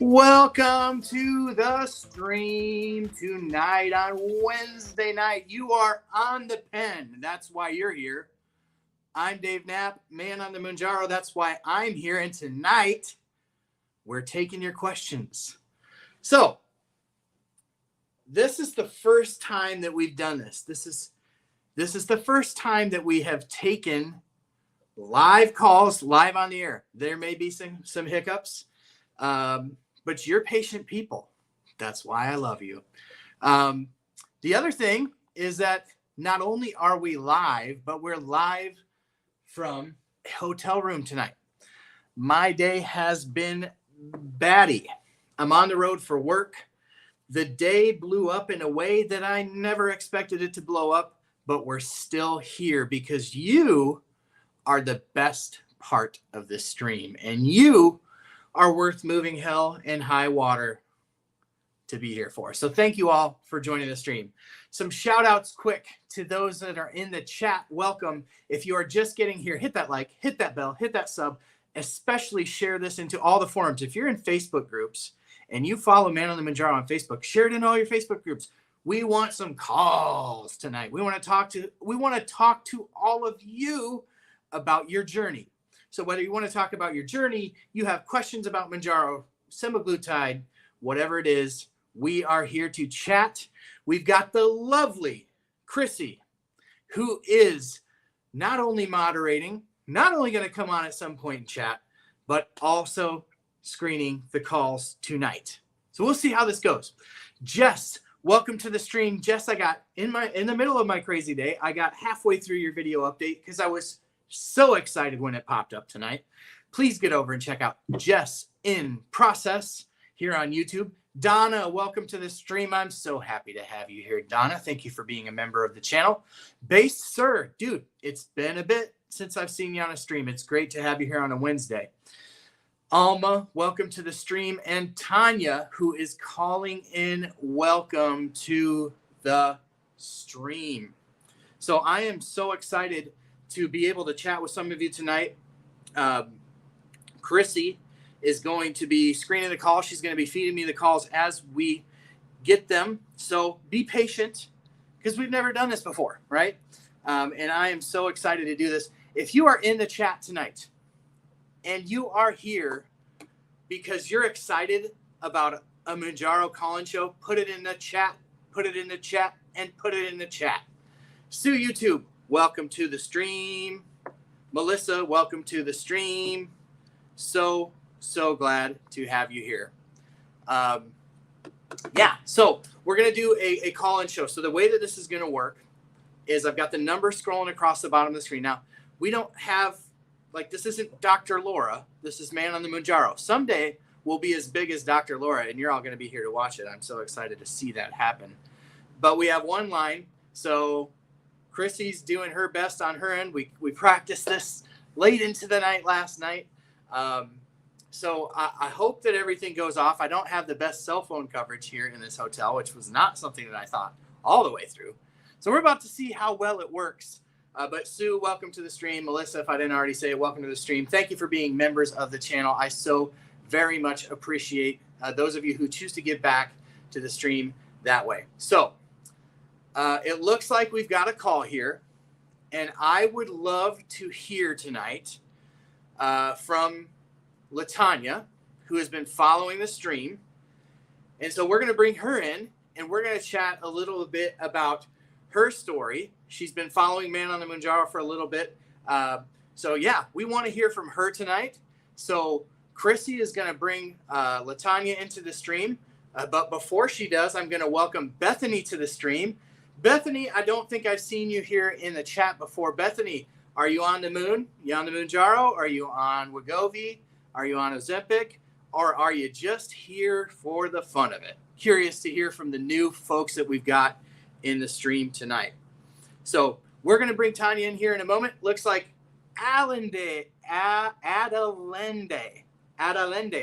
Welcome to the stream tonight on Wednesday night. You are on the pen. That's why you're here. I'm Dave Knapp, man on the Mounjaro. That's why I'm here. And tonight, we're taking your questions. So, this is the first time that we've done this. This is the first time that we have taken live calls live on the air. There may be some hiccups. But you're patient people. That's why I love you. The other thing is that not only are we live, but we're live from a hotel room tonight. My day has been batty. I'm on the road for work. The day blew up in a way that I never expected it to blow up, but we're still here because you are the best part of this stream, and you are worth moving hell and high water to be here for. So thank you all for joining the stream. Some shout outs quick to those that are in the chat. Welcome. If you are just getting here, hit that like, hit that bell, hit that sub, especially share this into all the forums. If you're in Facebook groups and you follow Man on the Mounjaro on Facebook, share it in all your Facebook groups. We want some calls tonight. We want to talk to all of you about your journey. So whether you want to talk about your journey, you have questions about Mounjaro, semaglutide, whatever it is, we are here to chat. We've got the lovely Chrissy, who is not only moderating, not only going to come on at some point and chat, but also screening the calls tonight. So we'll see how this goes. Jess, welcome to the stream. Jess, I got in the middle of my crazy day, I got halfway through your video update because I was so excited when it popped up tonight. Please get over and check out Jess in Process here on YouTube. Donna, welcome to the stream. I'm so happy to have you here, Donna. Thank you for being a member of the channel. Base Sir, dude, it's been a bit since I've seen you on a stream. It's great to have you here on a Wednesday. Alma, welcome to the stream. And Tanya, who is calling in, welcome to the stream. So I am so excited to be able to chat with some of you tonight. Chrissy is going to be screening the call. She's going to be feeding me the calls as we get them. So be patient because we've never done this before, right? And I am so excited to do this. If you are in the chat tonight and you are here because you're excited about a Mounjaro call-in show, put it in the chat, put it in the chat, and put it in the chat. Sue YouTube, welcome to the stream. Melissa, welcome to the stream. So glad to have you here. So we're going to do a call-in show. So the way that this is going to work is I've got the number scrolling across the bottom of the screen. Now, we don't have, this isn't Dr. Laura. This is Man on the Mounjaro. Someday we'll be as big as Dr. Laura, and you're all going to be here to watch it. I'm so excited to see that happen. But we have one line, so Chrissy's doing her best on her end. We practiced this late into the night last night. So I hope that everything goes off. I don't have the best cell phone coverage here in this hotel, which was not something that I thought all the way through. So we're about to see how well it works. But Sue, welcome to the stream. Melissa, if I didn't already say it, welcome to the stream. Thank you for being members of the channel. I so very much appreciate those of you who choose to give back to the stream that way. So it looks like we've got a call here, and I would love to hear tonight from Latonya, who has been following the stream. And so we're going to bring her in, and we're going to chat a little bit about her story. She's been following Man on the Mounjaro for a little bit. We want to hear from her tonight. So Chrissy is going to bring Latonya into the stream. But before she does, I'm going to welcome Bethany to the stream. Bethany, I don't think I've seen you here in the chat before. Bethany, are you on the moon? You on the Mounjaro? Are you on Wegovy? Are you on Ozempic? Or are you just here for the fun of it? Curious to hear from the new folks that we've got in the stream tonight. So we're going to bring Tanya in here in a moment. Looks like Adalende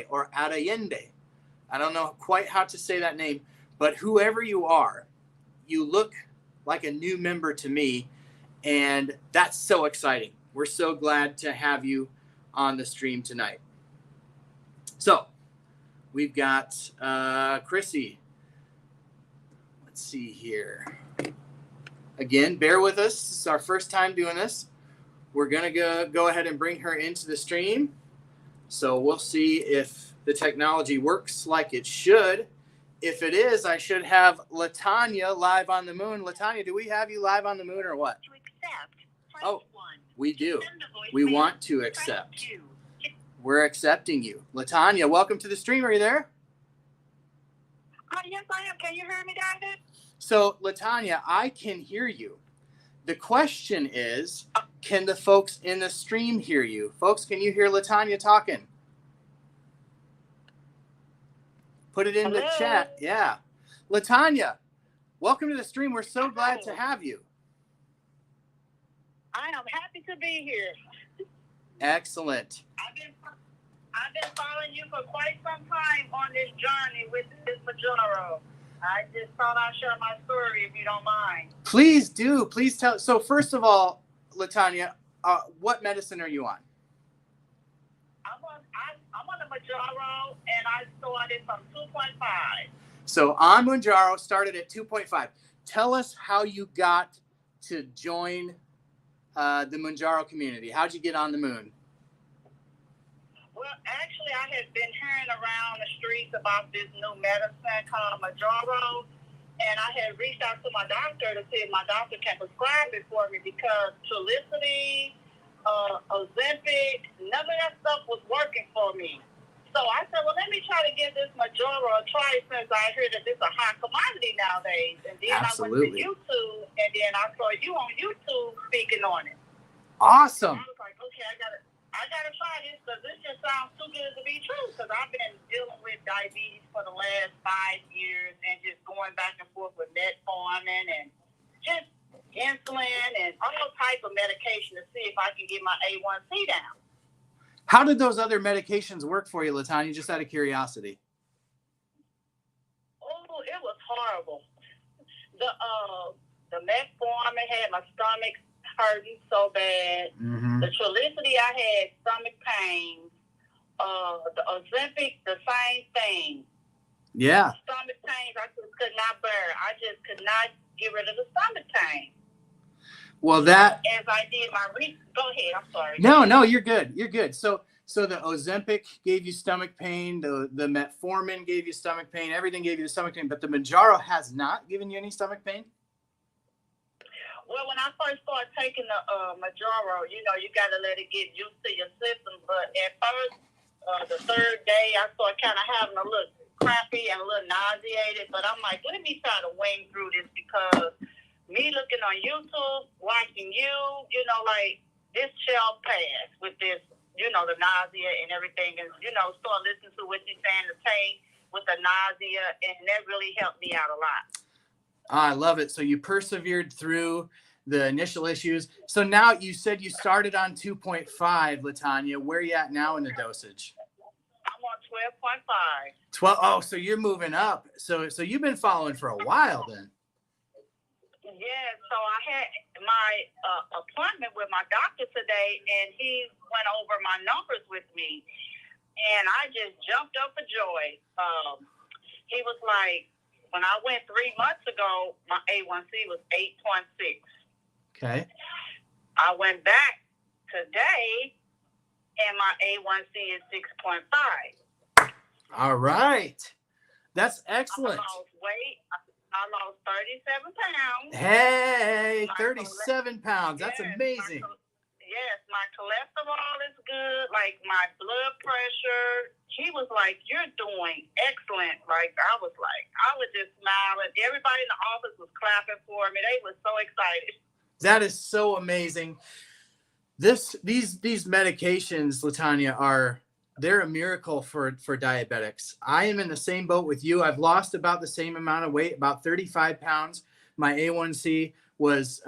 or Adayende. I don't know quite how to say that name, but whoever you are, you look like a new member to me, and that's so exciting. We're so glad to have you on the stream tonight. So We've got Chrissy. Let's see here. Again, bear with us. This is our first time doing this. We're going to go ahead and bring her into the stream. So we'll see if the technology works like it should. If it is, I should have Latonya live on the moon. Latonya, do we have you live on the moon or what? To accept, oh, we do. We want to accept. We're accepting you. Latonya, welcome to the stream. Are you there? Yes, I am. Can you hear me, David? So, Latonya, I can hear you. The question is, can the folks in the stream hear you? Folks, can you hear Latonya talking? Put it in the chat. Yeah. Latonya, welcome to the stream. We're so glad to have you. I am happy to be here. Excellent. I've been following you for quite some time on this journey with this Mounjaro. I just thought I'd share my story if you don't mind. Please do. Please tell. So first of all, Latonya, what medicine are you on? I'm on the Mounjaro, and I started from 2.5. So on Mounjaro, started at 2.5. Tell us how you got to join the Mounjaro community. How'd you get on the moon? Well, actually, I had been hearing around the streets about this new medicine called Mounjaro, and I had reached out to my doctor to see if my doctor can prescribe it for me because Trulicity, Ozempic, none of that stuff was working for me. So I said, well, let me try to give this Mounjaro a try since I heard that it's a hot commodity nowadays. And then Absolutely. I went to YouTube, and then I saw you on YouTube speaking on it. Awesome. I was like, okay, I gotta try this because this just sounds too good to be true. Because I've been dealing with diabetes for the last 5 years and just going back and forth with metformin and just insulin and all type of medication to see if I can get my A1C down. How did those other medications work for you, Latonya? Just out of curiosity. Oh, it was horrible. The metformin had my stomach hurting so bad. Mm-hmm. The Trulicity, I had stomach pain. The Ozempic, the same thing. Yeah. Stomach pains, I just could not bear. I just could not get rid of the stomach pain. Well, that as I did my go ahead. I'm sorry. No, you're good. You're good. So the Ozempic gave you stomach pain. The metformin gave you stomach pain. Everything gave you the stomach pain. But the Mounjaro has not given you any stomach pain. Well, when I first started taking the Mounjaro, you got to let it get used to your system. But at first, the third day, I started kind of having a little crappy and a little nauseated. But I'm like, let me try to wing through this because me looking on YouTube, watching you, like this shall pass with this, the nausea and everything. And, start listening to what you're saying to take with the nausea. And that really helped me out a lot. I love it. So you persevered through the initial issues. So now you said you started on 2.5, Latonya. Where are you at now in the dosage? I'm on 12.5. 12. Oh, so you're moving up. So you've been following for a while then. Yeah. So I had my appointment with my doctor today, and he went over my numbers with me, and I just jumped up for joy. He was like, when I went 3 months ago, my A1C was 8.6. Okay. I went back today, and my A1C is 6.5. All right. That's excellent. I lost weight. I lost 37 pounds. Hey, 37 pounds. That's amazing. Yes, my cholesterol is good. Like my blood pressure. He was like, "You're doing excellent." Like I was just smiling. Everybody in the office was clapping for me. They were so excited. That is so amazing. These medications, Latonya, they're a miracle for diabetics. I am in the same boat with you. I've lost about the same amount of weight, about 35 pounds. My A1C was,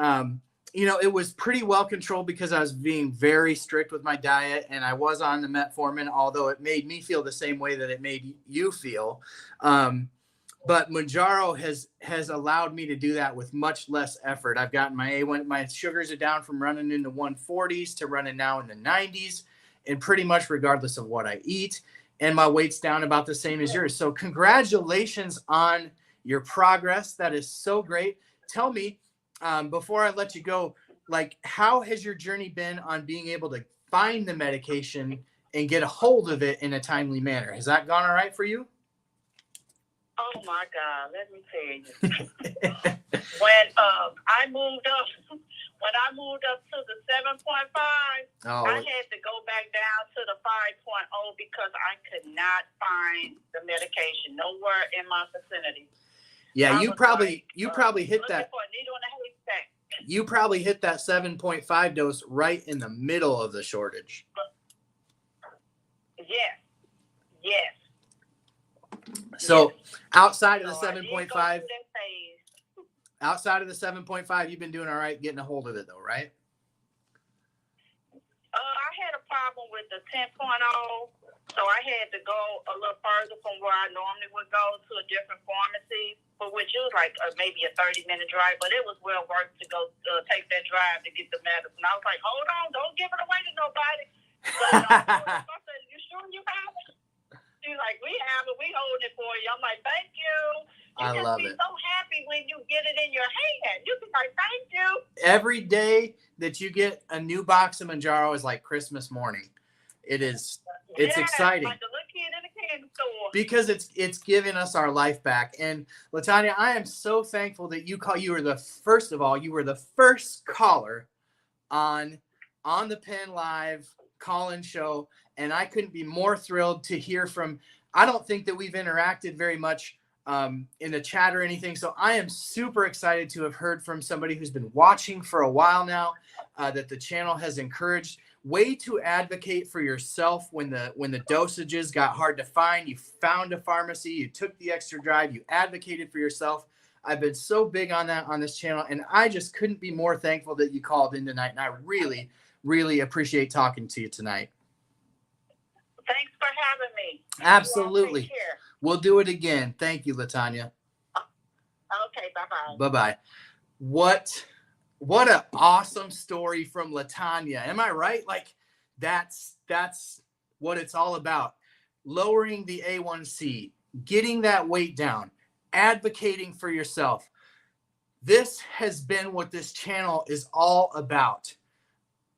it was pretty well controlled because I was being very strict with my diet and I was on the metformin, although it made me feel the same way that it made you feel. But Mounjaro has allowed me to do that with much less effort. I've gotten my sugars are down from running in the 140s to running now in the 90s. And pretty much regardless of what I eat. and my weight's down about the same as yours. So congratulations on your progress. That is so great. Tell me, before I let you go, like, how has your journey been on being able to find the medication and get a hold of it in a timely manner? Has that gone all right for you? Oh my God, let me tell you. When I moved up to the 7.5, I had to go back down to the 5.0 because I could not find the medication nowhere in my vicinity. Yeah, you probably hit that. For a needle in a haystack. You probably hit that 7.5 dose right in the middle of the shortage. Yes. So outside of the 7.5, outside of the 7.5, you've been doing all right getting a hold of it though, right? I had a problem with the 10.0, so I had to go a little further from where I normally would go to a different pharmacy, for which it was like maybe a 30-minute drive, but it was well worth to go take that drive to get the medicine. I was like, hold on, don't give it away to nobody. But I said, you sure you have it? She's like, we have it. We hold it for you. I'm like, thank you. I love it. You just be so happy when you get it in your hand. You be like, thank you. Every day that you get a new box of Mounjaro is like Christmas morning. It's exciting. Like the little kid in the candy store. Because it's giving us our life back. And Latonya, I am so thankful that you were the first caller on the Pen Live call-in show. And I couldn't be more thrilled to hear from, I don't think that we've interacted very much in the chat or anything. So I am super excited to have heard from somebody who's been watching for a while now, that the channel has encouraged. Way to advocate for yourself when the dosages got hard to find. You found a pharmacy, you took the extra drive, you advocated for yourself. I've been so big on that on this channel, and I just couldn't be more thankful that you called in tonight. And I really, really appreciate talking to you tonight. Thanks for having me. Absolutely. We'll do it again. Thank you, Latonya. Okay, bye-bye. Bye-bye. What an awesome story from Latonya. Am I right? Like, that's what it's all about. Lowering the A1C, getting that weight down, advocating for yourself. This has been what this channel is all about.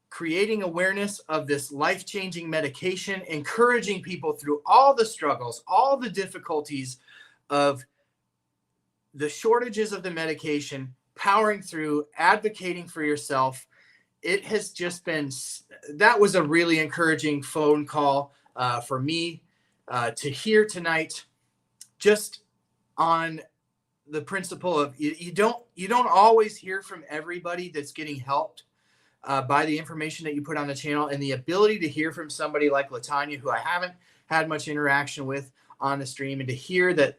Creating awareness of this life-changing medication, encouraging people through all the struggles, all the difficulties of the shortages of the medication, powering through, advocating for yourself. It has just been, that was a really encouraging phone call for me to hear tonight, just on the principle of you don't always hear from everybody that's getting helped by the information that you put on the channel, and the ability to hear from somebody like Latonya, who I haven't had much interaction with on the stream, and to hear that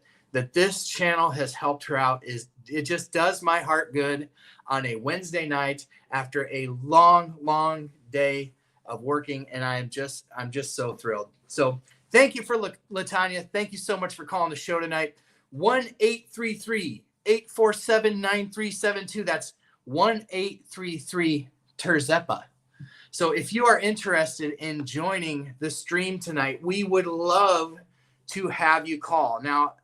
this channel has helped her out, it just does my heart good on a Wednesday night after a long day of working. And I'm just so thrilled. So thank you for Latonya. Thank you so much for calling the show tonight. 1-833-847-9372. That's 1-833-TERZEPA. So if you are interested in joining the stream tonight, we would love to have you call. Now,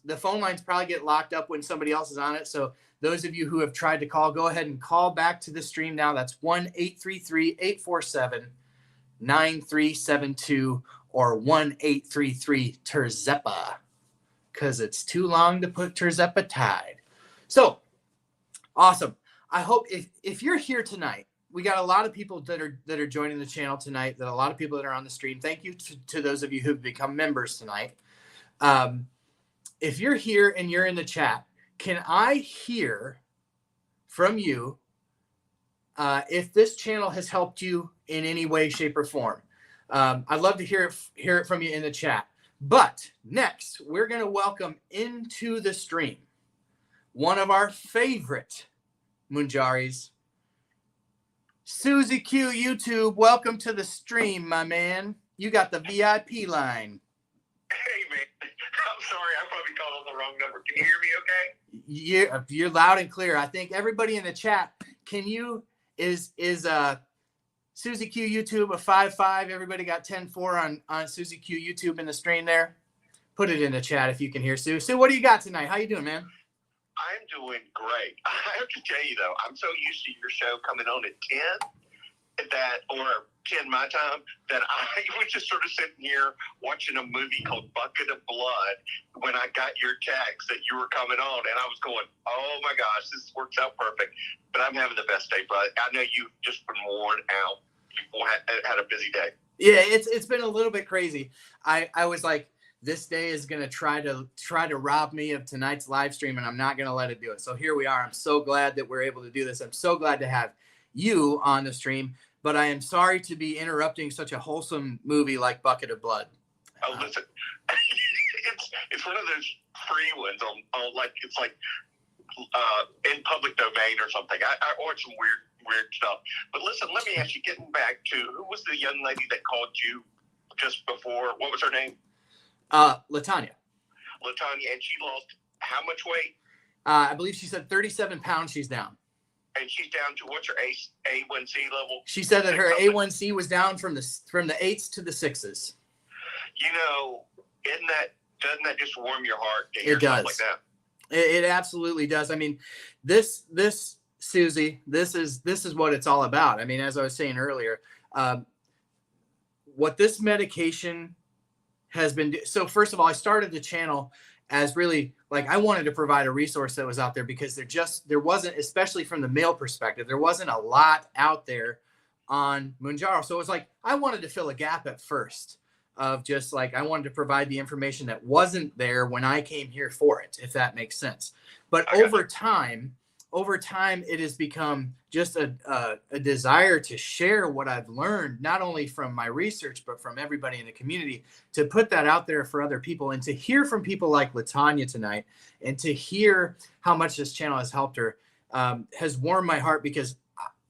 the phone lines probably get locked up when somebody else is on it. So those of you who have tried to call, go ahead and call back to the stream now. That's 1-833-847-9372 or 1-833-TERZEPA, because it's too long to put terzepatide. So awesome. I hope if you're here tonight, we got a lot of people that are joining the channel tonight, that a lot of people that are on the stream. Thank you to those of you who've become members tonight. If you're here and you're in the chat, can I hear from you if this channel has helped you in any way, shape, or form? I'd love to hear it from you in the chat. But next, we're going to welcome into the stream one of our favorite Mounjaris, Susie Q YouTube. Welcome to the stream, my man. You got the VIP line. Hey, man. I'm sorry. I probably called on the wrong number. Can you hear me okay? You're loud and clear. I think everybody in the chat, is Susie Q YouTube, a 5-5. Everybody got 10-4 on Susie Q YouTube in the stream there. Put it in the chat if you can hear Sue. Sue, what do you got tonight? How you doing, man? I'm doing great. I have to tell you, though, I'm so used to your show coming on at 10 or 10 my time, that I was just sort of sitting here watching a movie called Bucket of Blood when I got your text that you were coming on, and I was going, oh my gosh, this works out perfect. But I'm having the best day, bud. I know you've just been worn out. You had a busy day. Yeah, it's been a little bit crazy. I was like, this day is going to try to rob me of tonight's live stream, and I'm not going to let it do it. So here we are. I'm so glad that we're able to do this. I'm so glad to have you on the stream, but I am sorry to be interrupting such a wholesome movie like Bucket of Blood. Oh, listen, it's one of those free ones on like, it's like in public domain or something. I watched some weird stuff. But listen, let me ask you, getting back to, who was the young lady that called you just before? What was her name? Latonya. Latonya, and she lost how much weight? I believe she said 37 pounds she's down. And she's down to, what's her A1C level? She said that her A1C was down from the 8s to the 6s. You know, doesn't that just warm your heart to hear It does. stuff like that? It absolutely does. I mean, this Susie, this is what it's all about. I mean, as I was saying earlier, what this medication has been. So first of all, I started the channel as really like, I wanted to provide a resource that was out there, because there wasn't, especially from the male perspective, there wasn't a lot out there on Mounjaro. So it was like, I wanted to fill a gap at first of just like, I wanted to provide the information that wasn't there when I came here for it, if that makes sense. But over time, it has become just a desire to share what I've learned, not only from my research, but from everybody in the community, to put that out there for other people, and to hear from people like Latonya tonight, and to hear how much this channel has helped her, has warmed my heart, because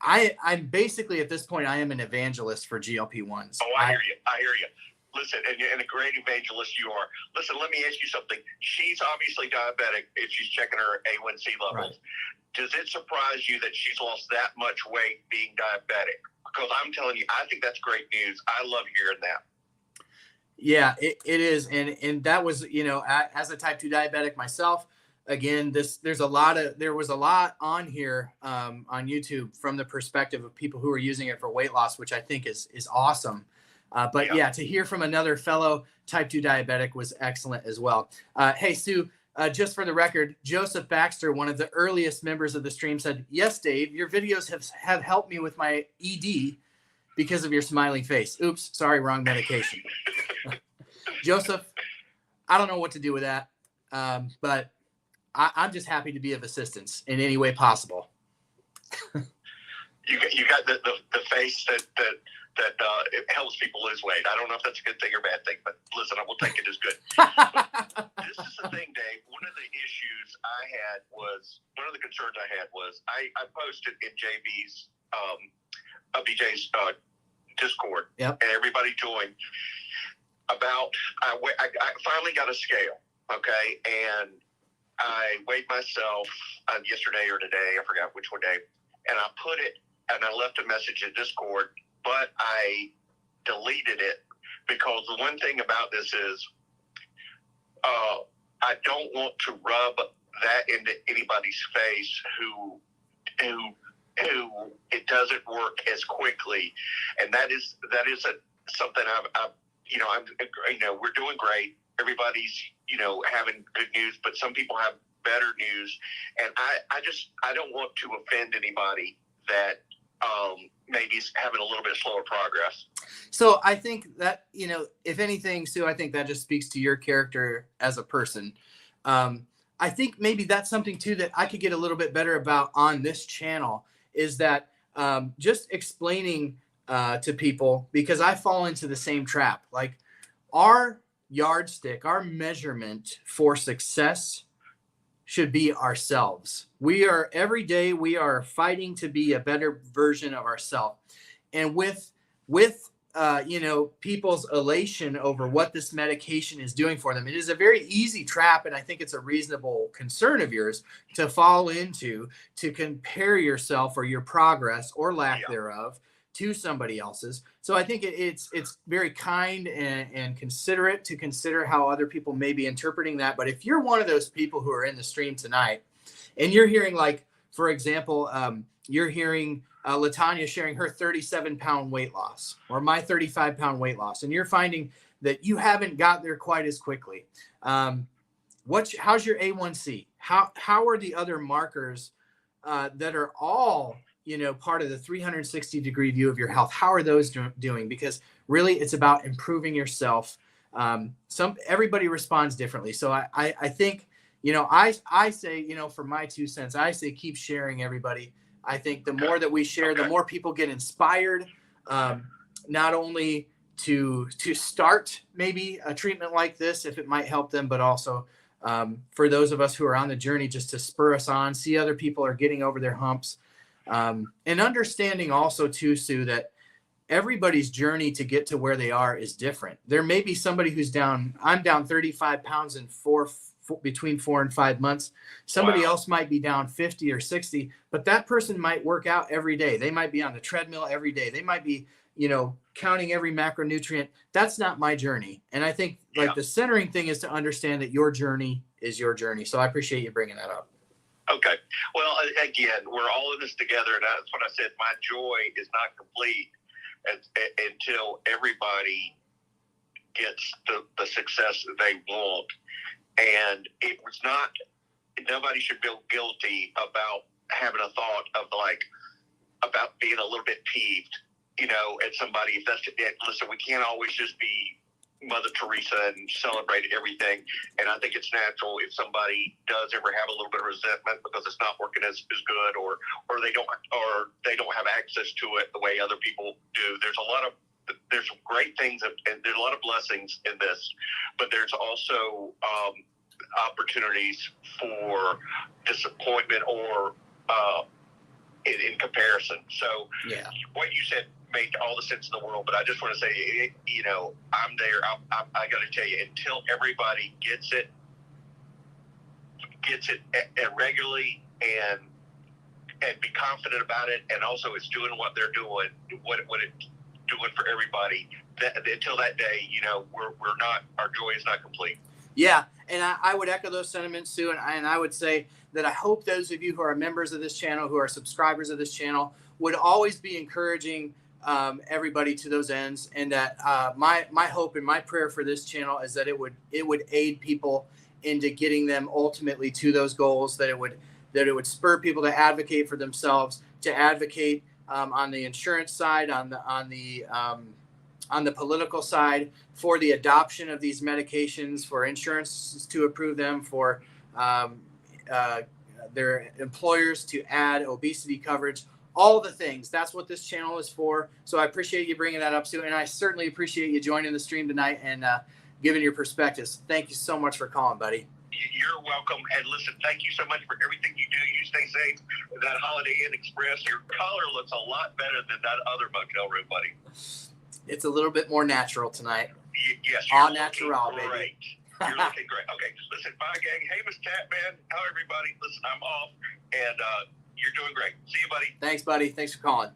I'm basically, at this point, I am an evangelist for GLP-1s. Oh, I hear you. Listen, and a great evangelist you are. Listen, let me ask you something. She's obviously diabetic if she's checking her A1C levels. Right. Does it surprise you that she's lost that much weight being diabetic? Because I'm telling you, I think that's great news. I love hearing that. Yeah, it is. And that was, as a type 2 diabetic myself, again, there was a lot on here on YouTube from the perspective of people who are using it for weight loss, which I think is awesome. But yeah, to hear from another fellow type 2 diabetic was excellent as well. Hey, Sue, just for the record, Joseph Baxter, one of the earliest members of the stream, said, yes, Dave, your videos have helped me with my ED because of your smiling face. Oops, sorry, wrong medication. Joseph, I don't know what to do with that, but I'm just happy to be of assistance in any way possible. You got the face that it helps people lose weight. I don't know if that's a good thing or bad thing, but listen, I will take it as good. This is the thing, Dave. One of the concerns I had was I posted in BJ's Discord, and everybody joined. I finally got a scale, okay, and I weighed myself yesterday or today, I forgot which one day, and I put it, and I left a message in Discord, but I deleted it because the one thing about this is I don't want to rub that into anybody's face who it doesn't work as quickly, and that is something we're doing great. Everybody's having good news, but some people have better news, and I don't want to offend anybody that maybe is having a little bit slower progress. So I think that, if anything, Sue, I think that just speaks to your character as a person. I think maybe that's something too that I could get a little bit better about on this channel, is that just explaining to people, because I fall into the same trap. Like, our yardstick, our measurement for success should be ourselves. Every day we are fighting to be a better version of ourselves. And with people's elation over what this medication is doing for them, it is a very easy trap, and I think it's a reasonable concern of yours to fall into, to compare yourself or your progress or lack thereof to somebody else's. So I think it's very kind and considerate to consider how other people may be interpreting that. But if you're one of those people who are in the stream tonight and you're hearing, like, for example, you're hearing Latonya sharing her 37-pound weight loss, or my 35-pound weight loss, and you're finding that you haven't got there quite as quickly. How's your A1C? How are the other markers that are all, part of the 360-degree view of your health? How are those doing? Because really, it's about improving yourself. Everybody responds differently. So I think, I say, for my 2 cents, I say keep sharing, everybody. I think the more that we share, the more people get inspired, not only to start maybe a treatment like this, if it might help them, but also for those of us who are on the journey, just to spur us on, see other people are getting over their humps. And understanding also too, Sue, that everybody's journey to get to where they are is different. There may be somebody who's I'm down 35 pounds in between 4 and 5 months. Somebody else might be down 50 or 60, but that person might work out every day. They might be on the treadmill every day. They might be, counting every macronutrient. That's not my journey. And I think the centering thing is to understand that your journey is your journey. So I appreciate you bringing that up. Okay. Well, again, we're all in this together. And that's what I said. My joy is not complete until everybody gets the success that they want. And it was not, nobody should feel guilty about having a thought of about being a little bit peeved, at somebody. If that's it, listen, we can't always just be Mother Teresa and celebrate everything. And I think it's natural if somebody does ever have a little bit of resentment because it's not working as good, or they don't have access to it the way other people do. There's great things and there's a lot of blessings in this, but there's also opportunities for disappointment or in comparison. So what you said made all the sense in the world, but I just want to say, I'm there. I got to tell you, until everybody gets it regularly and be confident about it, and also it's doing what they're doing, what it's doing for everybody. Until that day, our joy is not complete. Yeah, and I would echo those sentiments, Sue, and I would say that I hope those of you who are members of this channel, who are subscribers of this channel, would always be encouraging everybody to those ends, and that my hope and my prayer for this channel is that it would aid people into getting them ultimately to those goals, that it would spur people to advocate for themselves, to advocate on the insurance side, on the political side, for the adoption of these medications, for insurance to approve them, for their employers to add obesity coverage, all the things. That's what this channel is for. So I appreciate you bringing that up, Sue, and I certainly appreciate you joining the stream tonight and giving your perspectives. Thank you so much for calling, buddy. You're welcome. And listen, thank you so much for everything you do. You stay safe. That Holiday Inn Express, your color looks a lot better than that other motel room, buddy. It's a little bit more natural tonight. Yes. All natural, baby. Great. You're looking great. Okay, listen, bye, gang. Hey, Miss Catman. How everybody? Listen, I'm off, and you're doing great. See you, buddy. Thanks, buddy. Thanks for calling.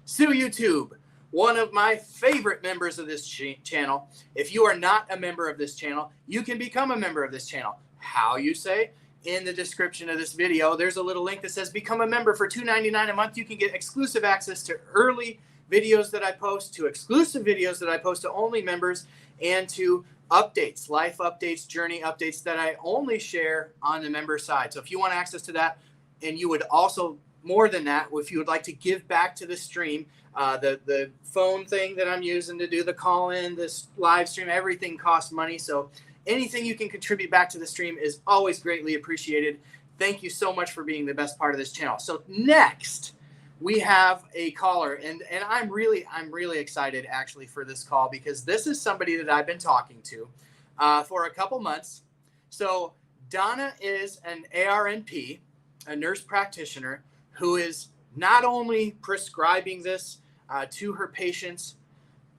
Sue YouTube, one of my favorite members of this channel. If you are not a member of this channel, you can become a member of this channel. How, you say? In the description of this video, there's a little link that says become a member for $2.99 a month. You can get exclusive access to early videos that I post, to exclusive videos that I post to only members, and to updates, life updates, journey updates that I only share on the member side. So if you want access to that, and you would also, more than that, if you would like to give back to the stream, the phone thing that I'm using to do the call-in, this live stream, everything costs money. So anything you can contribute back to the stream is always greatly appreciated. Thank you so much for being the best part of this channel. So next, we have a caller, and I'm really excited actually for this call, because this is somebody that I've been talking to for a couple months. So Donna is an ARNP, a nurse practitioner, who is not only prescribing this to her patients,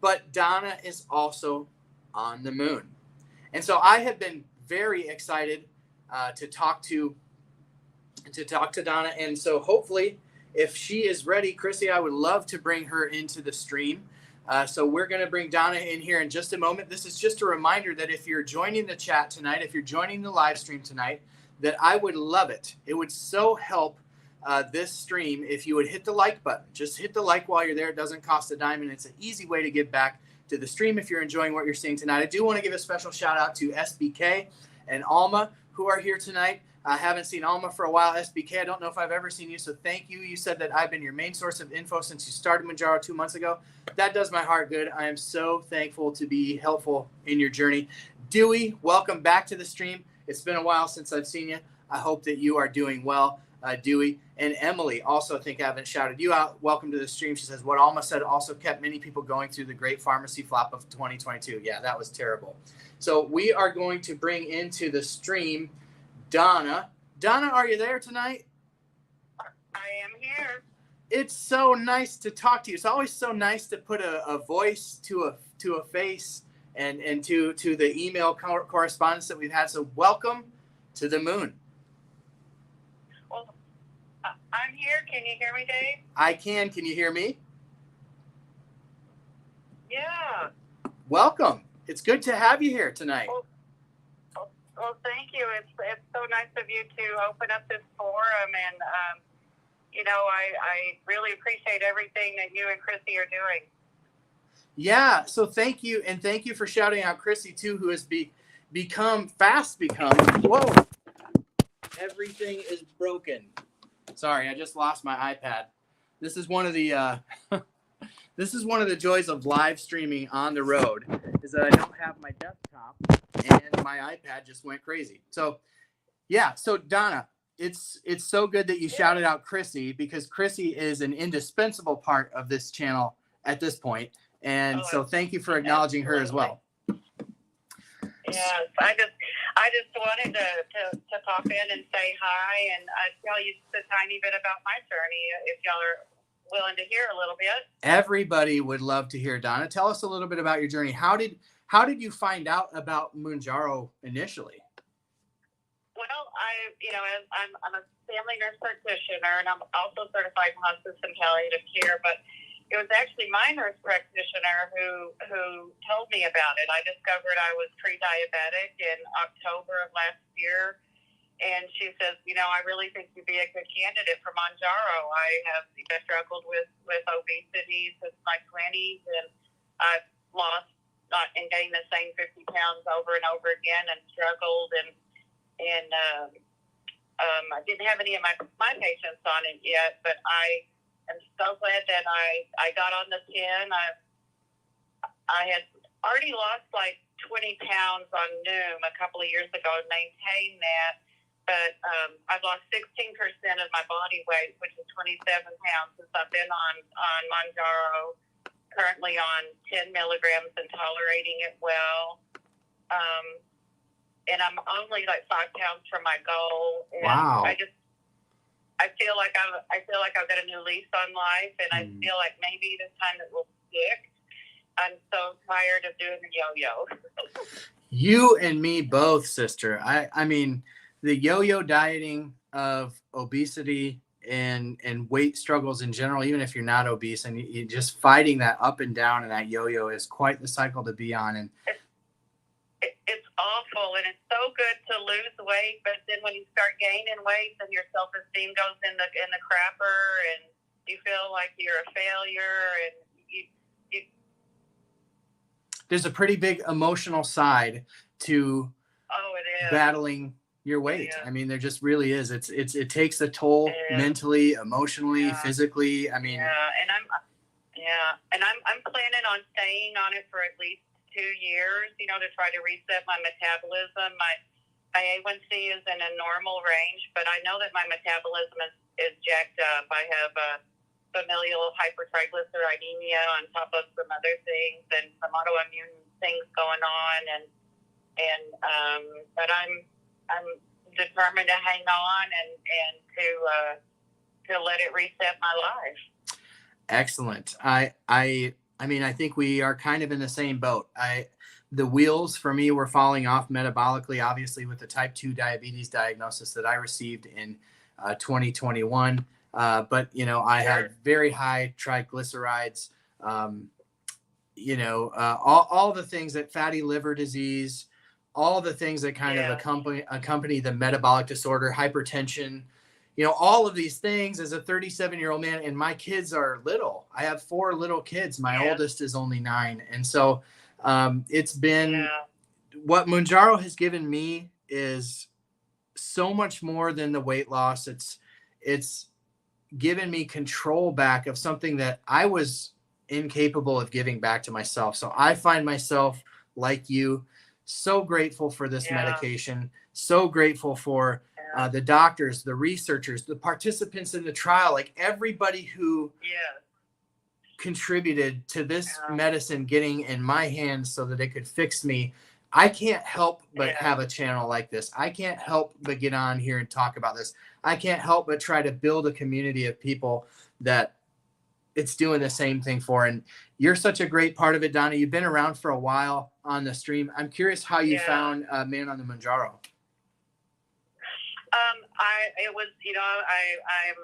but Donna is also on the moon. And so I have been very excited to talk to Donna, and so hopefully if she is ready, Chrissy, I would love to bring her into the stream. So we're going to bring Donna in here in just a moment. This is just a reminder that if you're joining the chat tonight, if you're joining the live stream tonight, that I would love it. It would so help this stream if you would hit the like button. Just hit the like while you're there. It doesn't cost a dime, and it's an easy way to give back to the stream if you're enjoying what you're seeing tonight. I do want to give a special shout out to SBK and Alma who are here tonight. I haven't seen Alma for a while. SBK, I don't know if I've ever seen you, so thank you. You said that I've been your main source of info since you started Mounjaro 2 months ago. That does my heart good. I am so thankful to be helpful in your journey. Dewey, welcome back to the stream. It's been a while since I've seen you. I hope that you are doing well, Dewey. And Emily, also think I haven't shouted you out. Welcome to the stream. She says, what Alma said also kept many people going through the great pharmacy flop of 2022. Yeah, that was terrible. So we are going to bring into the stream Donna. Donna, are you there tonight? I am here. It's so nice to talk to you. It's always so nice to put a voice to a face and to the email correspondence that we've had. So welcome to the moon. Well, I'm here. Can you hear me, Dave? I can. Can you hear me? Yeah. Welcome. It's good to have you here tonight. Well, thank you. It's so nice of you to open up this forum, and I really appreciate everything that you and Chrissy are doing. Yeah. So thank you, and thank you for shouting out Chrissy too, who has become. Whoa! Everything is broken. Sorry, I just lost my iPad. This is one of the this is one of the joys of live streaming on the road, is that I don't have my desktop and my iPad just went crazy. So yeah, so Donna, it's so good that you shouted out Chrissy, because Chrissy is an indispensable part of this channel at this point. And so thank you for acknowledging her as well. Yes, I just wanted to pop in and say hi and tell you just a tiny bit about my journey, if y'all are willing to hear a little bit. Everybody would love to hear. Donna, tell us a little bit about your journey. How did you find out about Mounjaro initially? Well, I'm a family nurse practitioner, and I'm also certified in hospice and palliative care, but it was actually my nurse practitioner who told me about it. I discovered I was pre-diabetic in October of last year, and she says, I really think you'd be a good candidate for Mounjaro. I have struggled with obesity since my 20s, and I've lost and gained the same 50 pounds over and over again, and struggled, and I didn't have any of my patients on it yet, but I am so glad that I got on the pen. I had already lost like 20 pounds on Noom a couple of years ago and maintained that, but I've lost 16% of my body weight, which is 27 pounds, since I've been on Mounjaro, currently on 10 milligrams and tolerating it well. And I'm only like 5 pounds from my goal. And wow. I feel like I've got a new lease on life, and I feel like maybe this time it will stick. I'm so tired of doing the yo-yo. You and me both, sister. I mean, the yo-yo dieting of obesity and weight struggles in general, even if you're not obese, and you just fighting that up and down and that yo-yo is quite the cycle to be on. And it's awful, and it's so good to lose weight, but then when you start gaining weight, then your self-esteem goes in the crapper, and you feel like you're a failure, and you there's a pretty big emotional side to battling your weight. Yeah. I mean, there just really is. It takes a toll mentally, emotionally, physically. I mean, and I'm planning on staying on it for at least 2 years, to try to reset my metabolism. My A1C is in a normal range, but I know that my metabolism is jacked up. I have familial hypertriglyceridemia on top of some other things and some autoimmune things going on, but I'm determined to hang on and to let it reset my life. Excellent. I mean, I think we are kind of in the same boat. The wheels for me were falling off metabolically, obviously, with the type 2 diabetes diagnosis that I received in 2021. But, you know, I had very high triglycerides, you know, all the things that fatty liver disease, all the things that kind of accompany the metabolic disorder, hypertension, you know, all of these things as a 37-year-old man. And my kids are little. I have 4 little kids. My oldest is only 9. And so it's been what Mounjaro has given me is so much more than the weight loss. It's given me control back of something that I was incapable of giving back to myself. So I find myself, like you, so grateful for this medication, so grateful for the doctors, the researchers, the participants in the trial, like everybody who contributed to this medicine getting in my hands so that it could fix me. I can't help but have a channel like this. I can't help but get on here and talk about this. I can't help but try to build a community of people that it's doing the same thing for. And you're such a great part of it, Donna. You've been around for a while on the stream. I'm curious how you found Man on the Mounjaro. It was, you know, I'm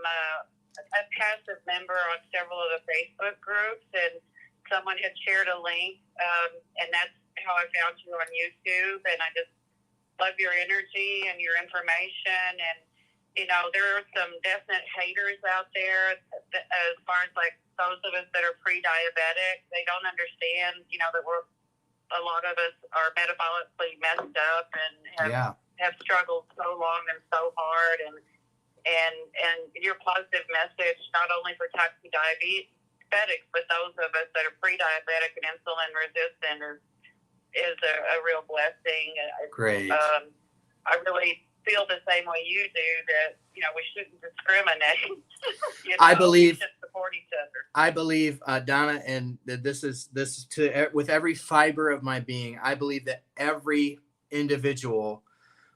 a passive member on several of the Facebook groups, and someone had shared a link, and that's how I found you on YouTube. And I just love your energy and your information. And, you know, there are some definite haters out there as far as like those of us that are pre-diabetic. They don't understand, you know, that a lot of us are metabolically messed up and have struggled so long and so hard. And your positive message, not only for type 2 diabetics, but those of us that are pre-diabetic and insulin resistant is a real blessing. Great. I really feel the same way you do, that, you know, we shouldn't discriminate. You know, I believe we should support each other. I believe, Donna, and this is with every fiber of my being, I believe that every individual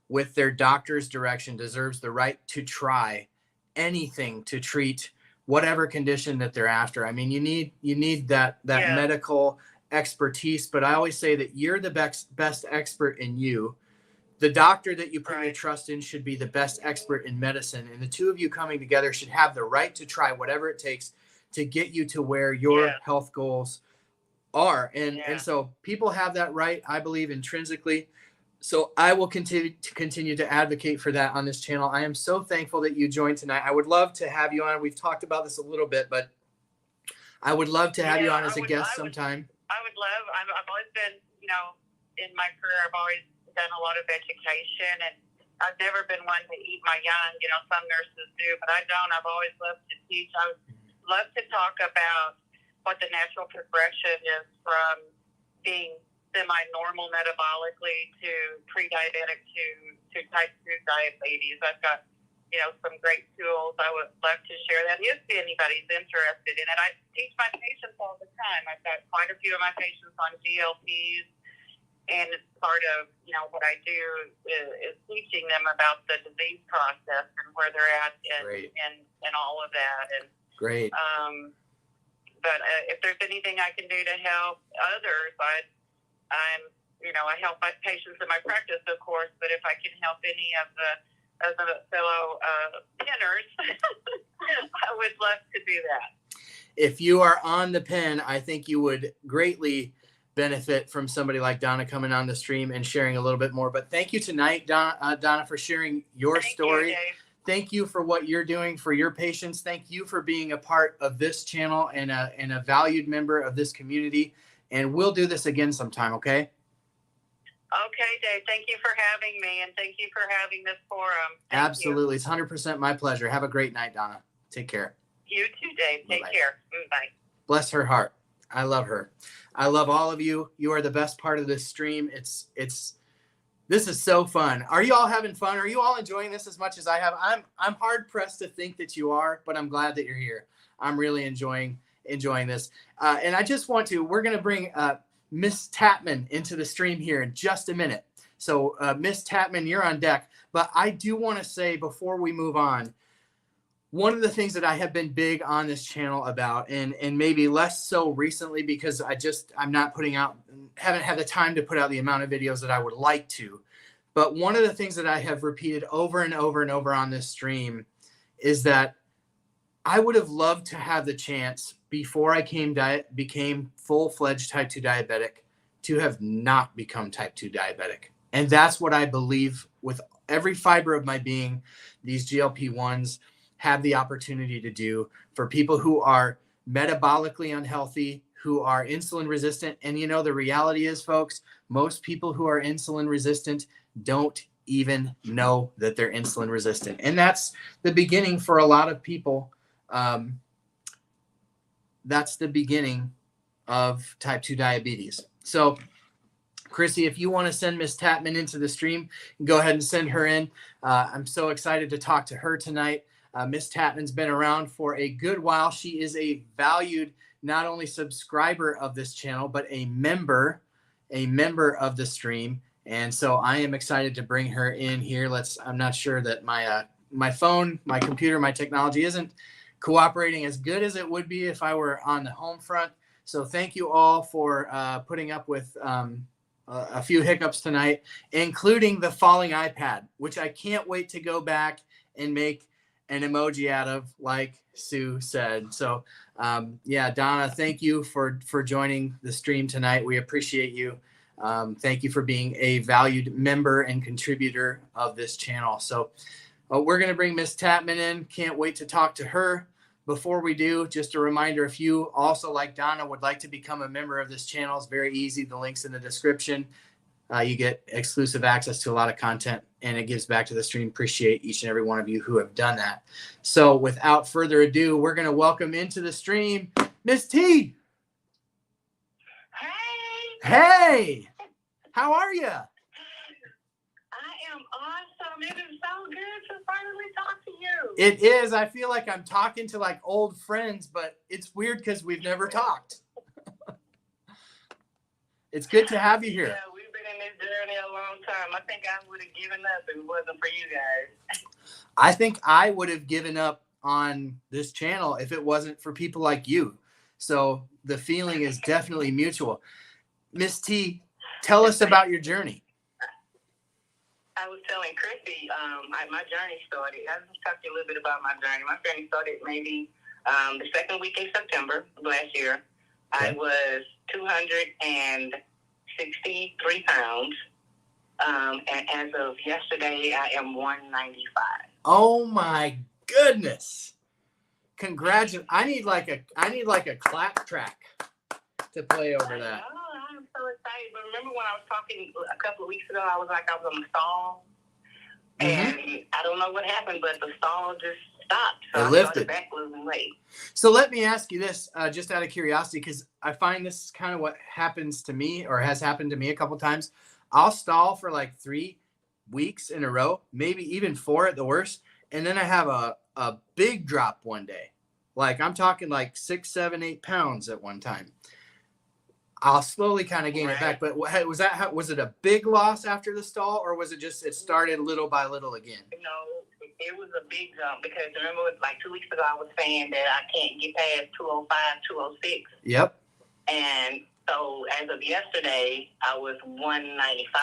with their doctor's direction deserves the right to try anything to treat whatever condition that they're after. I mean, you need that medical expertise, but I always say that you're the best expert in you. The doctor that you put your trust in should be the best expert in medicine. And the two of you coming together should have the right to try whatever it takes to get you to where your health goals are. And so people have that right, I believe, intrinsically. So I will continue to advocate for that on this channel. I am so thankful that you joined tonight. I would love to have you on. We've talked about this a little bit, but I would love to have you on as a guest sometime. I would love. I've always been, you know, in my career, I've always done a lot of education, and I've never been one to eat my young. You know, some nurses do, but I don't. I've always loved to teach. I would love to talk about what the natural progression is from being semi-normal metabolically to pre-diabetic to type 2 diabetes. I've got, you know, some great tools. I would love to share that if anybody's interested in it. I teach my patients all the time. I've got quite a few of my patients on GLPs, and it's part of, you know, what I do is teaching them about the disease process and where they're at and all of that. And great. But if there's anything I can do to help others, I help my patients in my practice, of course, but if I can help any of the fellow pinners, I would love to do that. If you are on the pen, I think you would greatly benefit from somebody like Donna coming on the stream and sharing a little bit more. But thank you tonight, Donna, for sharing your story. Thank you for what you're doing for your patients. Thank you for being a part of this channel and a valued member of this community. And we'll do this again sometime, okay? Okay, Dave. Thank you for having me, and thank you for having this forum. Absolutely. It's 100% my pleasure. Have a great night, Donna. Take care. You too, Dave. Take care. Bye. Bless her heart. I love her. I love all of you. You are the best part of this stream. This is so fun. Are you all having fun? Are you all enjoying this as much as I have? I'm hard pressed to think that you are, but I'm glad that you're here. I'm really enjoying this. And I just we're going to bring Miss Tapman into the stream here in just a minute. So Miss Tapman, you're on deck. But I do want to say before we move on, one of the things that I have been big on this channel about, and maybe less so recently because haven't had the time to put out the amount of videos that I would like to. But one of the things that I have repeated over and over and over on this stream is that I would have loved to have the chance before I became full-fledged type 2 diabetic to have not become type 2 diabetic. And that's what I believe with every fiber of my being, these GLP-1s have the opportunity to do for people who are metabolically unhealthy, who are insulin resistant. And you know, the reality is, folks, most people who are insulin resistant don't even know that they're insulin resistant. And that's the beginning for a lot of people. That's the beginning of type 2 diabetes. So, Chrissy, if you want to send Miss Tatman into the stream, go ahead and send her in. I'm so excited to talk to her tonight. Miss Tatman's been around for a good while. She is a valued, not only subscriber of this channel, but a member of the stream. And so I am excited to bring her in here. I'm not sure that my phone, my computer, my technology isn't cooperating as good as it would be if I were on the home front. So thank you all for putting up with a few hiccups tonight, including the falling iPad, which I can't wait to go back and make an emoji out of, like Sue said. So yeah, Donna, thank you for joining the stream tonight. We appreciate you. Thank you for being a valued member and contributor of this channel. So we're going to bring Miss Tatman in. Can't wait to talk to her. Before we do, just a reminder, if you also, like Donna, would like to become a member of this channel, it's very easy. The link's in the description. You get exclusive access to a lot of content, and it gives back to the stream. Appreciate each and every one of you who have done that. So without further ado, we're going to welcome into the stream Miss T. Hey! Hey! How are you? I am awesome. It is so good to finally talk to you. It is. I feel like I'm talking to like old friends, but it's weird because we've never talked. It's good to have you here. Yeah, we've been in this journey a long time. I think I would have given up if it wasn't for you guys. I think I would have given up on this channel if it wasn't for people like you. So the feeling is definitely mutual. Miss T, tell us about your journey. I was telling Chrissy, my journey started. I'll just talk to you a little bit about my journey. My journey started maybe the second week in September of last year. Okay. I was 263 pounds. And as of yesterday, I am 195. Oh my goodness! Congratulations! I need like a clap track to play over that. I'm so excited. But remember when I was talking a couple of weeks ago, I was like I was on the stall. And I don't know what happened, but the stall just stopped. So it lifted. I started back losing weight. So let me ask you this, just out of curiosity, because I find this is kind of what happens to me, or has happened to me a couple times. I'll stall for like 3 weeks in a row, maybe even 4 at the worst, and then I have a big drop one day. Like I'm talking like 6, 7, 8 pounds at one time. I'll slowly kind of gain it back. But was it a big loss after the stall, or was it just it started little by little again? No, it was a big jump because remember, like 2 weeks ago, I was saying that I can't get past 205, 206. Yep. And so as of yesterday, I was 195.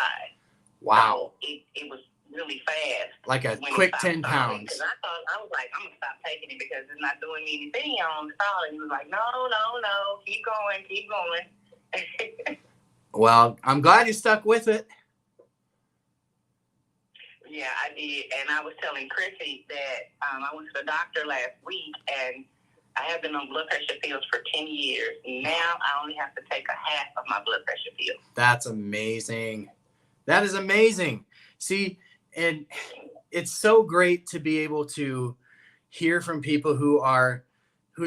Wow. So it was really fast. Like a quick 10 pounds. Because I was like, I'm going to stop taking it because it's not doing me anything on the stall. And he was like, no, keep going. Well, I'm glad you stuck with it. Yeah, I did. And I was telling Chrissy that I went to the doctor last week, and I have been on blood pressure pills for 10 years. Now I only have to take a half of my blood pressure pill. That's amazing. That is amazing. See, and it's so great to be able to hear from people who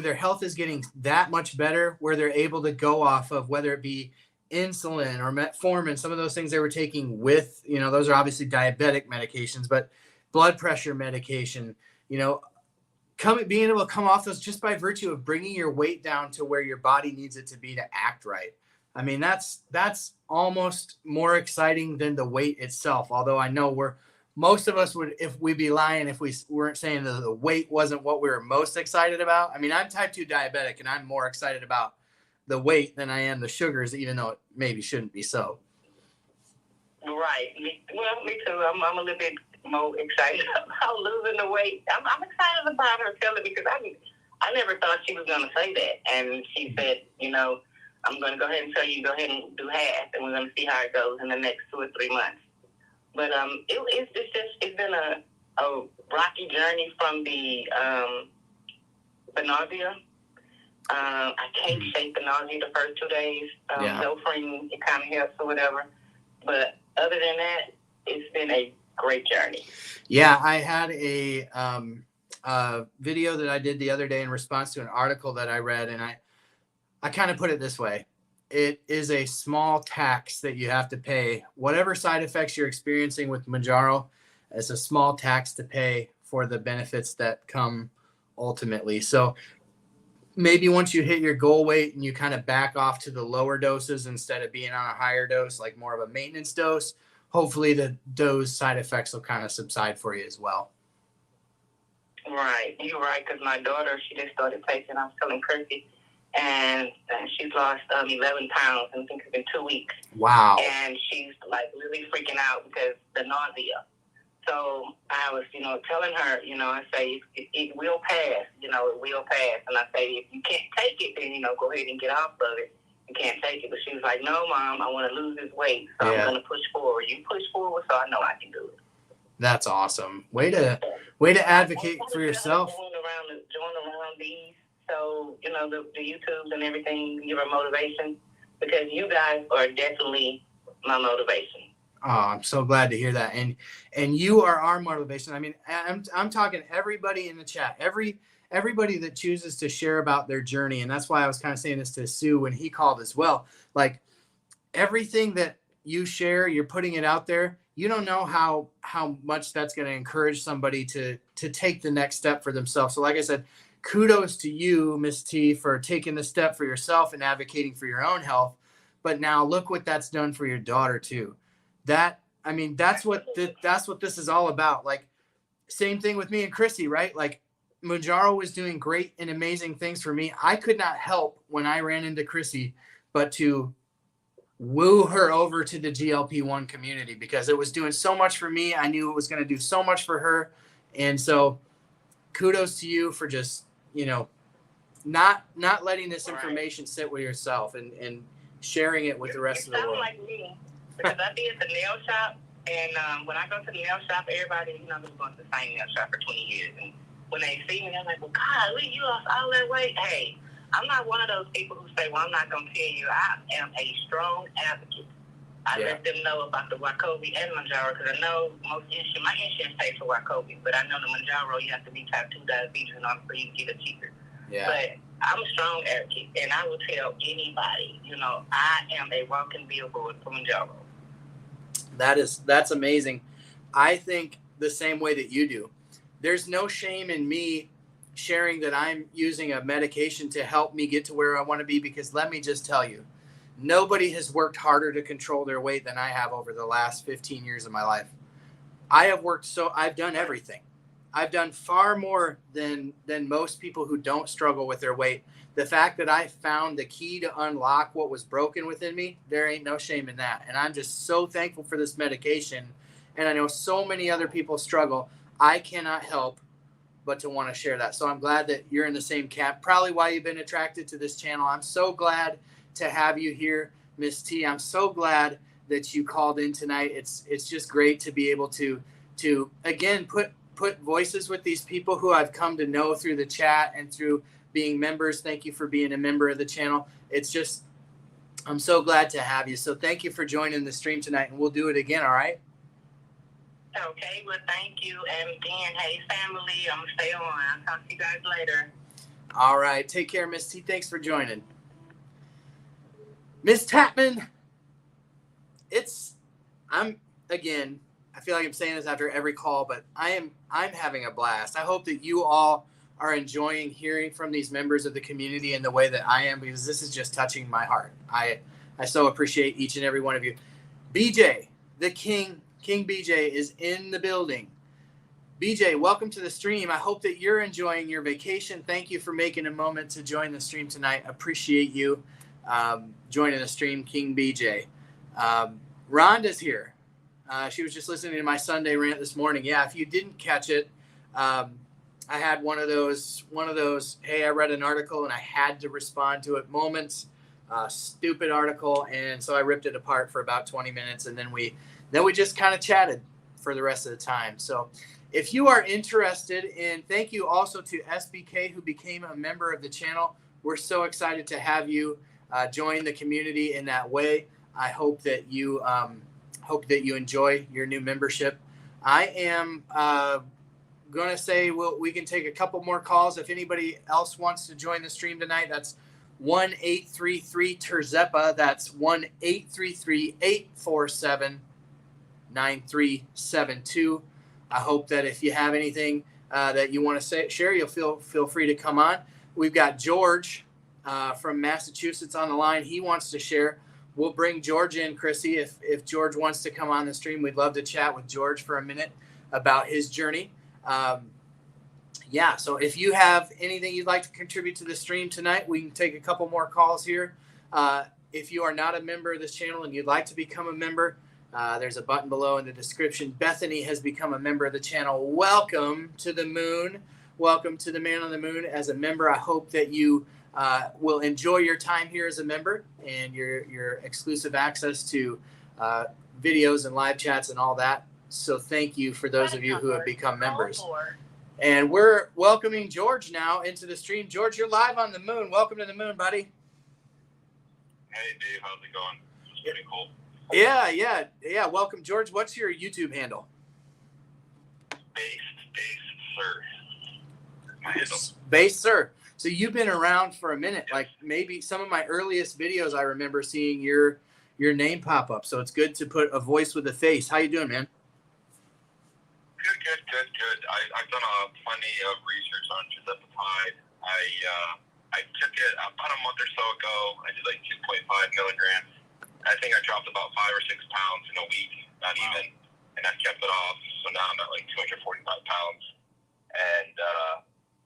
their health is getting that much better, where they're able to go off of, whether it be insulin or metformin, some of those things they were taking with, those are obviously diabetic medications, but blood pressure medication, being able to come off those just by virtue of bringing your weight down to where your body needs it to be to act right. I mean, that's almost more exciting than the weight itself. Although I know most of us would, if we'd be lying if we weren't saying that the weight wasn't what we were most excited about. I mean, I'm type 2 diabetic, and I'm more excited about the weight than I am the sugars, even though it maybe shouldn't be so. Right. Me too. I'm a little bit more excited about losing the weight. I'm excited about her telling me because I never thought she was going to say that. And she said, I'm going to go ahead and tell you, go ahead and do half, and we're going to see how it goes in the next 2 or 3 months. But it's been a rocky journey from the nausea. I can't shake the nausea the first 2 days. No cream, it kind of helps or whatever. But other than that, it's been a great journey. Yeah, I had a video that I did the other day in response to an article that I read, and I kind of put it this way. It is a small tax that you have to pay. Whatever side effects you're experiencing with Mounjaro, it's a small tax to pay for the benefits that come ultimately. So maybe once you hit your goal weight and you kind of back off to the lower doses instead of being on a higher dose, like more of a maintenance dose, hopefully those side effects will kind of subside for you as well. Right. You're right, because my daughter, she just started taking, I'm telling Kirsty, and she's lost 11 pounds, and I think it's been 2 weeks. Wow. And she's like really freaking out because the nausea. So I was, telling her, I say, it will pass, it will pass. And I say, if you can't take it, then, go ahead and get off of it. You can't take it. But she was like, no, Mom, I want to lose this weight, so I'm going to push forward. You push forward, so I know I can do it. That's awesome. Way to advocate for yourself. Join around these. So, the YouTubes and everything, give her motivation, because you guys are definitely my motivation. Oh, I'm so glad to hear that. And you are our motivation. I mean, I'm talking everybody in the chat, everybody that chooses to share about their journey. And that's why I was kind of saying this to Sue when he called as well. Like, everything that you share, you're putting it out there. You don't know how much that's going to encourage somebody to take the next step for themselves. So like I said, kudos to you, Miss T, for taking the step for yourself and advocating for your own health. But now look what that's done for your daughter too. That's what this is all about. Like, same thing with me and Chrissy, right? Like, Mounjaro was doing great and amazing things for me. I could not help when I ran into Chrissy, but to woo her over to the GLP-1 community, because it was doing so much for me. I knew it was going to do so much for her. And so kudos to you for just, not letting this information sit with yourself and sharing it with the rest of the world. Like me, because I be at the nail shop, and when I go to the nail shop, everybody, I've been going to the same nail shop for 20 years. And when they see me, they're like, well, God, you lost all that weight. Hey, I'm not one of those people who say, well, I'm not going to tell you. I am a strong advocate. I let them know about the Wegovy and Mounjaro, because I know my insurance pays for Wegovy, but I know the Mounjaro, you have to be type 2 diabetes in order for you to get it cheaper. Yeah. But I'm a strong advocate, and I will tell anybody, I am a walking billboard for Mounjaro. That's amazing. I think the same way that you do. There's no shame in me sharing that I'm using a medication to help me get to where I want to be, because let me just tell you, nobody has worked harder to control their weight than I have over the last 15 years of my life. I've done everything. I've done far more than most people who don't struggle with their weight. The fact that I found the key to unlock what was broken within me, there ain't no shame in that. And I'm just so thankful for this medication. And I know so many other people struggle. I cannot help but to want to share that. So I'm glad that you're in the same camp. Probably why you've been attracted to this channel. I'm so glad to have you here, Miss T. I'm so glad that you called in tonight. It's just great to be able to again put voices with these people who I've come to know through the chat and through being members. Thank you for being a member of the channel. I'm so glad to have you. So thank you for joining the stream tonight, and we'll do it again. All right. Okay, well, thank you. And again, hey, family, I'm going to stay on. I'll talk to you guys later. All right. Take care, Miss T. Thanks for joining. Miss Tapman, I feel like I'm saying this after every call, but I'm having a blast. I hope that you all are enjoying hearing from these members of the community in the way that I am, because this is just touching my heart. I so appreciate each and every one of you. BJ, the King BJ is in the building. BJ, welcome to the stream. I hope that you're enjoying your vacation. Thank you for making a moment to join the stream tonight. Appreciate you joining the stream, King BJ. Rhonda's here. She was just listening to my Sunday rant this morning. Yeah, if you didn't catch it, I had one of those, hey, I read an article and I had to respond to it moments, stupid article. And so I ripped it apart for about 20 minutes. And then we just kind of chatted for the rest of the time. So if you are interested in, thank you also to SBK who became a member of the channel. We're so excited to have you join the community in that way. I hope that you enjoy your new membership. I am going to say we can take a couple more calls. If anybody else wants to join the stream tonight, that's 1-833-TERZEPA. That's 1-833-847-9372. I hope that if you have anything that you want to share, you'll feel free to come on. We've got George from Massachusetts on the line. He wants to share. We'll bring George in, Chrissy. If George wants to come on the stream, we'd love to chat with George for a minute about his journey. So if you have anything you'd like to contribute to the stream tonight, we can take a couple more calls here. If you are not a member of this channel and you'd like to become a member, there's a button below in the description. Bethany has become a member of the channel. Welcome to the moon. Welcome to the Man on the Moon as a member. I hope that you will enjoy your time here as a member and your exclusive access to videos and live chats and all that. So thank you for those of you who have become members. And we're welcoming George now into the stream. George, you're live on the moon. Welcome to the moon, buddy. Hey, Dave. How's it going? It's pretty cool. Yeah. Welcome, George. What's your YouTube handle? Base Sir. So you've been around for a minute. Like maybe some of my earliest videos, I remember seeing your name pop up. So it's good to put a voice with a face. How you doing, man? Good. I've done plenty of research on tirzepatide. I took it about a month or so ago. I did like 2.5 milligrams. I think I dropped about 5 or 6 pounds in a week, not even, and I've kept it off. So now I'm at like 245 pounds. And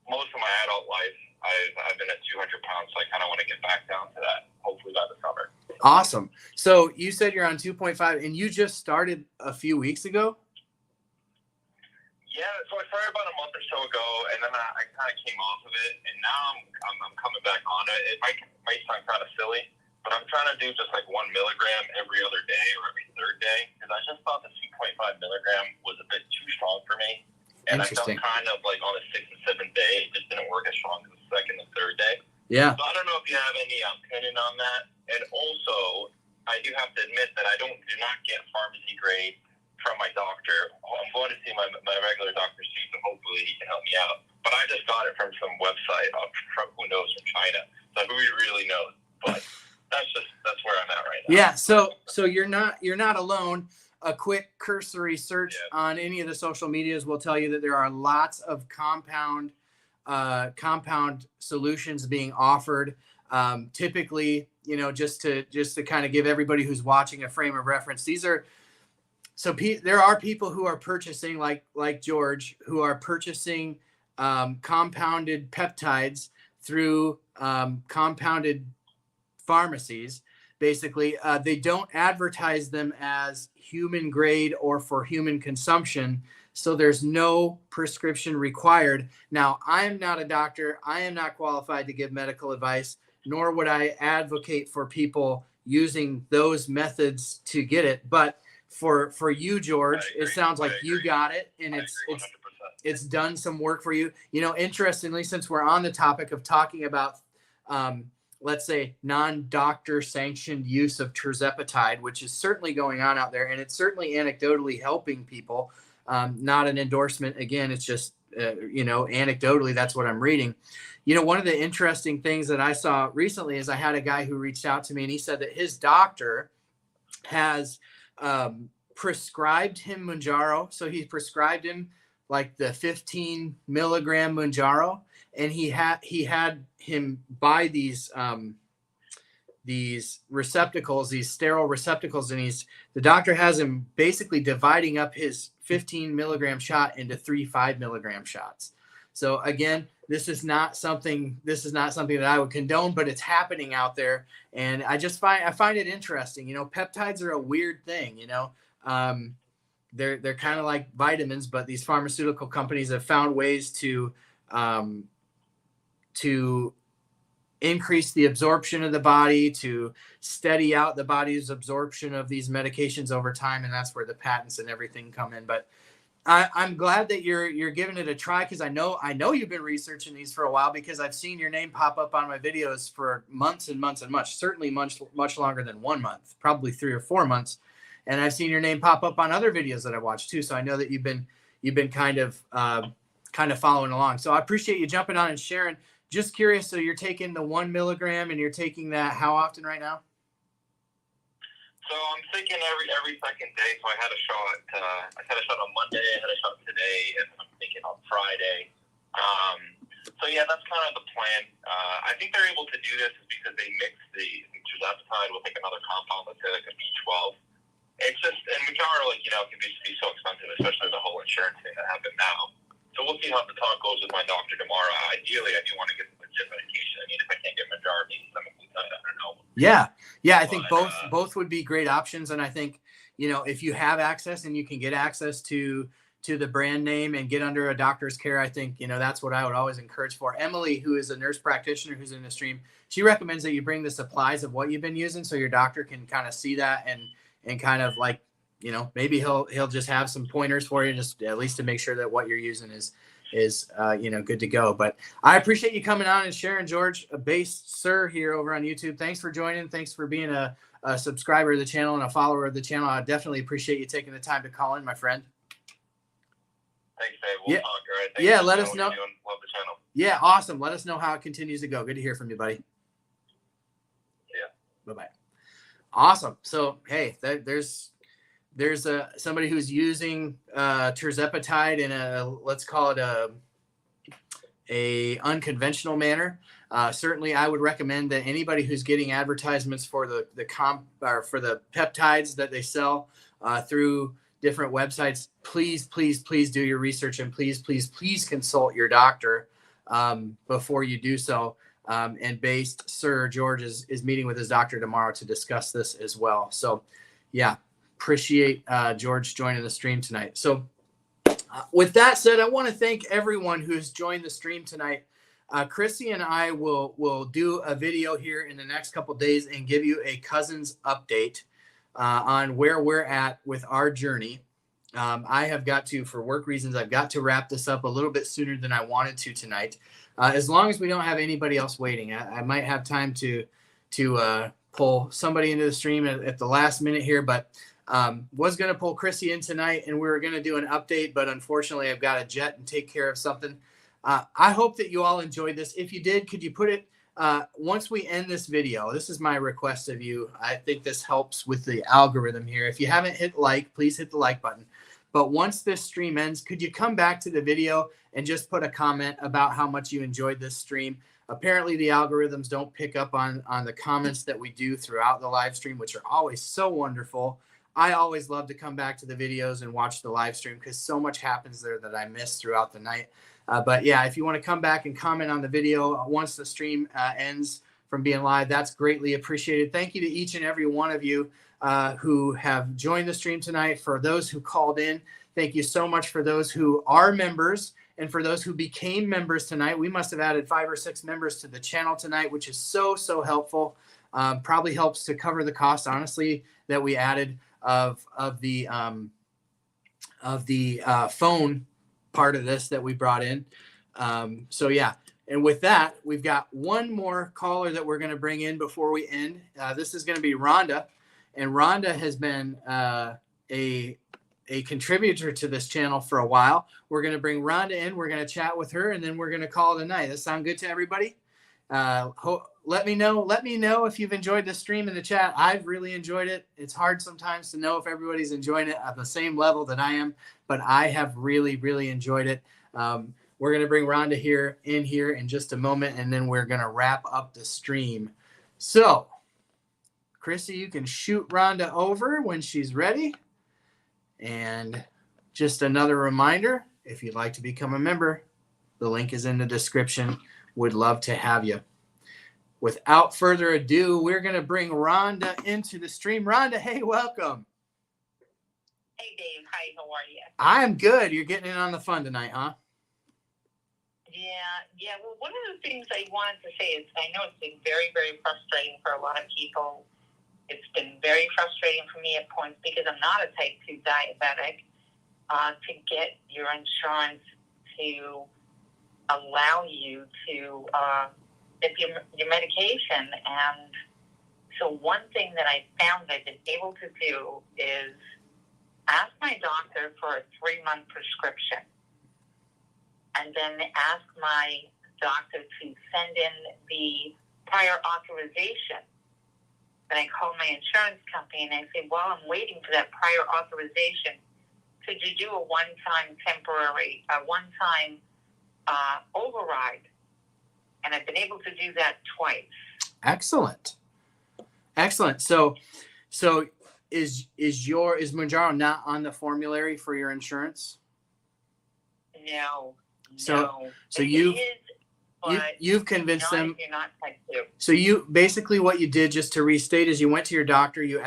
most of my adult life, I've been at 200 pounds, so I kind of want to get back down to that, hopefully by the summer. Awesome. So you said you're on 2.5, and you just started a few weeks ago? Yeah, so I started about a month or so ago, and then I kind of came off of it, and now I'm coming back on it. It might sound kind of silly, but I'm trying to do just like 1 milligram every other day or every third day, because I just thought the 2.5 milligram was a bit too strong for me. And I've done kind of like on the 6th and 7th day, it just didn't work as strong as the 2nd and 3rd day. Yeah. So I don't know if you have any opinion on that. And also, I do have to admit that I do not get pharmacy grade from my doctor. I'm going to see my regular Dr. Seuss, and hopefully he can help me out. But I just got it from some website from who knows, from China. So who really knows? But that's where I'm at right now. Yeah. So you're not alone. A quick cursory search on any of the social medias will tell you that there are lots of compound solutions being offered. Typically, just to kind of give everybody who's watching a frame of reference, there are people who are purchasing like George, who are purchasing compounded peptides through compounded pharmacies. Basically, they don't advertise them as human grade or for human consumption. So there's no prescription required. Now, I am not a doctor. I am not qualified to give medical advice, nor would I advocate for people using those methods to get it. But for you, George, it sounds like you got it, and it's done some work for you. Interestingly, since we're on the topic of talking about let's say non-doctor sanctioned use of tirzepatide, which is certainly going on out there, and it's certainly anecdotally helping people. Not an endorsement. Again, it's just, anecdotally, that's what I'm reading. One of the interesting things that I saw recently is I had a guy who reached out to me, and he said that his doctor has prescribed him Mounjaro. So he prescribed him like the 15 milligram Mounjaro, and he had him buy these receptacles, these sterile receptacles, and the doctor has him basically dividing up his 15 milligram shot into 3 5 milligram shots. So again, this is not something that I would condone, but it's happening out there, and I find it interesting. Peptides are a weird thing. they're kind of like vitamins, but these pharmaceutical companies have found ways to increase the absorption of the body, to steady out the body's absorption of these medications over time, and that's where the patents and everything come in. But I'm glad that you're giving it a try, because I know you've been researching these for a while, because I've seen your name pop up on my videos for months and months and months, certainly much longer than 1 month, probably 3 or 4 months, and I've seen your name pop up on other videos that I've watched too. So I know that you've been kind of following along. So I appreciate you jumping on and sharing. Just curious, so you're taking the 1 milligram and you're taking that how often right now? So I'm thinking every second day. So I had a shot. I had a shot on Monday. I had a shot today, and I'm thinking on Friday. So yeah, that's kind of the plan. I think they're able to do this is because they mix the peptide with like another compound, let's say like a B12. It's just, and Mounjaro, like, can be so expensive, especially the whole insurance thing that happened now. So we'll see how the talk goes with my doctor tomorrow. Ideally, I do want to get the legit medication. I mean, if I can't get Mounjaro, I don't know. Yeah, I think both would be great options. And I think, if you have access and you can get access to the brand name and get under a doctor's care, I think, that's what I would always encourage for. Emily, who is a nurse practitioner who's in the stream, she recommends that you bring the supplies of what you've been using so your doctor can kind of see that and kind of like, maybe he'll just have some pointers for you, just at least to make sure that what you're using is good to go. But I appreciate you coming on and sharing, George, a base sir here over on YouTube. Thanks for joining. Thanks for being a subscriber of the channel and a follower of the channel. I definitely appreciate you taking the time to call in, my friend. Thanks, Dave. We'll talk, all right? Thanks let us know. Love the channel. Yeah, awesome. Let us know how it continues to go. Good to hear from you, buddy. Yeah. Bye-bye. Awesome. So, hey, there's somebody who's using tirzepatide in let's call it a unconventional manner. Certainly, I would recommend that anybody who's getting advertisements for the peptides that they sell through different websites, please do your research, and please consult your doctor before you do so. And based Sir George is meeting with his doctor tomorrow to discuss this as well. So, yeah, appreciate George joining the stream tonight. So, with that said, I want to thank everyone who's joined the stream tonight. Chrissy and I will do a video here in the next couple of days and give you a cousin's update on where we're at with our journey. I have got to, for work reasons, I've got to wrap this up a little bit sooner than I wanted to tonight. As long as we don't have anybody else waiting, I might have time to pull somebody into the stream at the last minute here, but was going to pull Chrissy in tonight, and we were going to do an update, but unfortunately I've got to jet and take care of something. I hope that you all enjoyed this. If you did, could you put it, once we end this video, this is my request of you. I think this helps with the algorithm here. If you haven't hit like, please hit the like button. But once this stream ends, could you come back to the video and just put a comment about how much you enjoyed this stream? Apparently the algorithms don't pick up on the comments that we do throughout the live stream, which are always so wonderful. I always love to come back to the videos and watch the live stream because so much happens there that I miss throughout the night. But yeah, if you want to come back and comment on the video once the stream ends from being live, that's greatly appreciated. Thank you to each and every one of you who have joined the stream tonight. For those who called in, thank you so much. For those who are members and for those who became members tonight, we must have added 5 or 6 members to the channel tonight, which is so helpful. Probably helps to cover the cost, honestly, that we added of the phone part of this that we brought in. So yeah, and with that, we've got one more caller that we're going to bring in before we end. This is going to be Rhonda, and Rhonda has been a contributor to this channel for a while. We're going to bring Rhonda in. We're going to chat with her, and then we're going to call it a night. Does that sound good to everybody? Let me know if you've enjoyed the stream in the chat. I've really enjoyed it. It's hard sometimes to know if everybody's enjoying it at the same level that I am, but I have really enjoyed it. We're going to bring Rhonda in here in just a moment, and then we're going to wrap up the stream. So, Chrissy, you can shoot Rhonda over when she's ready. And just another reminder, if you'd like to become a member, the link is in the description. Would love to have you. Without further ado, we're going to bring Rhonda into the stream. Rhonda, hey, welcome. Hey, Dave. Hi, how are you? I'm good. You're getting in on the fun tonight, huh? Yeah. Well, one of the things I wanted to say is I know it's been very, very frustrating for a lot of people. It's been very frustrating for me at points because I'm not a type 2 diabetic, to get your insurance to allow you to get your medication. And so one thing that I found I've been able to do is ask my doctor for a 3-month prescription, and then ask my doctor to send in the prior authorization. Then I call my insurance company and I say, well, I'm waiting for that prior authorization. Could you do a one-time override? And I've been able to do that twice. Excellent. So is Mounjaro not on the formulary for your insurance? No. So It is, you've convinced them. If you're not type 2. So you basically what you did, just to restate, is you went to your doctor, you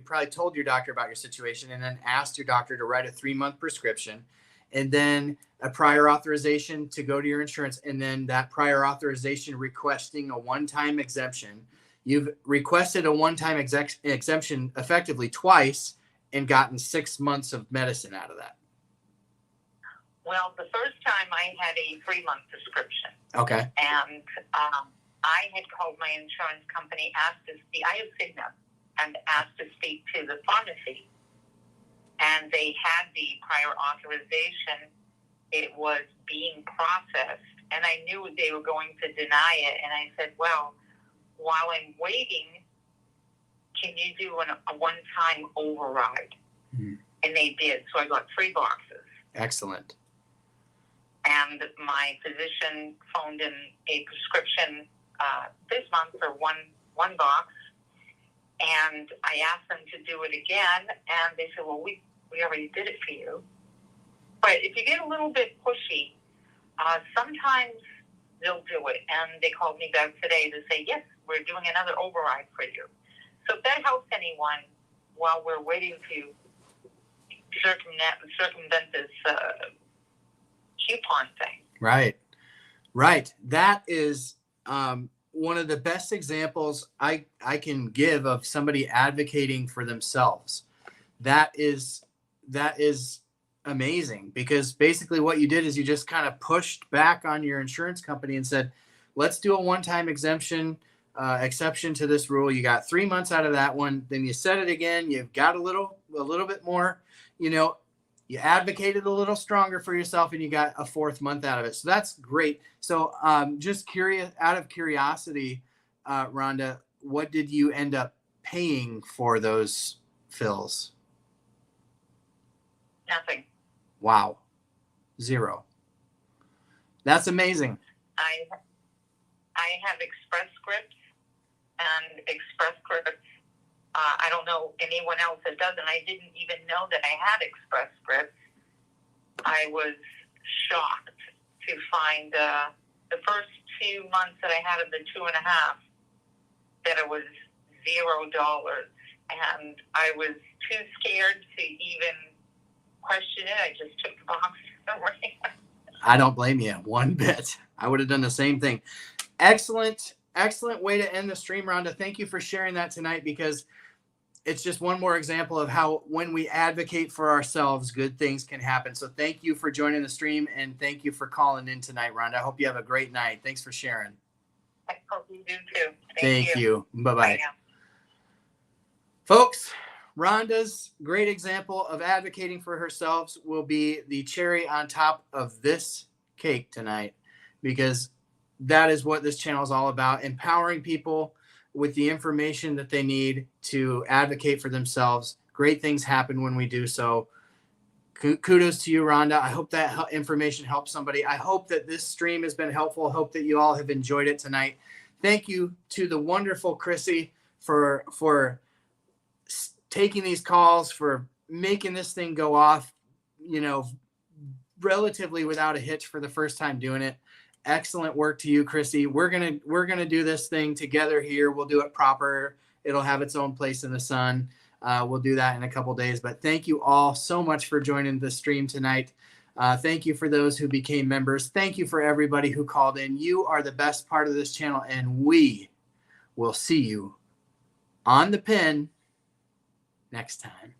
probably told your doctor about your situation, and then asked your doctor to write a 3-month prescription, and then a prior authorization to go to your insurance, and then that prior authorization requesting a one-time exemption. You've requested a one-time exemption effectively twice and gotten 6 months of medicine out of that. Well, the first time I had a 3-month prescription. Okay. And I had called my insurance company, I have Cigna, and asked to speak to the pharmacy. And they had the prior authorization. It was being processed. And I knew they were going to deny it. And I said, well, while I'm waiting, can you do a one-time override? Mm-hmm. And they did. So I got 3 boxes. Excellent. And my physician phoned in a prescription this month for one box. And I asked them to do it again. And they said, well, we already did it for you. But if you get a little bit pushy, sometimes they'll do it. And they called me back today to say, yes, we're doing another override for you. So if that helps anyone while we're waiting to circumvent this coupon thing. Right. That is one of the best examples I can give of somebody advocating for themselves. That is amazing, because basically what you did is you just kind of pushed back on your insurance company and said, let's do a one-time exception to this rule. You got 3 months out of that one. Then you said it again. You've got a little bit more, you advocated a little stronger for yourself, and you got a 4th month out of it. So that's great. So just out of curiosity, Rhonda, what did you end up paying for those fills? Nothing. Wow. 0. That's amazing. I have Express Scripts, and Express Scripts, I don't know anyone else that does, and I didn't even know that I had Express Scripts. I was shocked to find the first 2 months that I had of the 2.5 that it was $0, and I was too scared to even question it. I just took the box and ran. I don't blame you one bit. I would have done the same thing. Excellent way to end the stream, Rhonda. Thank you for sharing that tonight, because it's just one more example of how when we advocate for ourselves, good things can happen. So thank you for joining the stream, and thank you for calling in tonight, Rhonda. I hope you have a great night. Thanks for sharing. I hope you do too. Thank you. Bye-bye. Bye now. Folks, Rhonda's great example of advocating for herself will be the cherry on top of this cake tonight, because that is what this channel is all about, empowering people with the information that they need to advocate for themselves. Great things happen when we do so. Kudos to you, Rhonda. I hope that information helps somebody. I hope that this stream has been helpful. I hope that you all have enjoyed it tonight. Thank you to the wonderful Chrissy for taking these calls, for making this thing go off, relatively without a hitch for the first time doing it. Excellent work to you, Chrissy. We're gonna do this thing together here. We'll do it proper. It'll have its own place in the sun. We'll do that in a couple days. But thank you all so much for joining the stream tonight. Thank you for those who became members. Thank you for everybody who called in. You are the best part of this channel, and we will see you on the pen next time.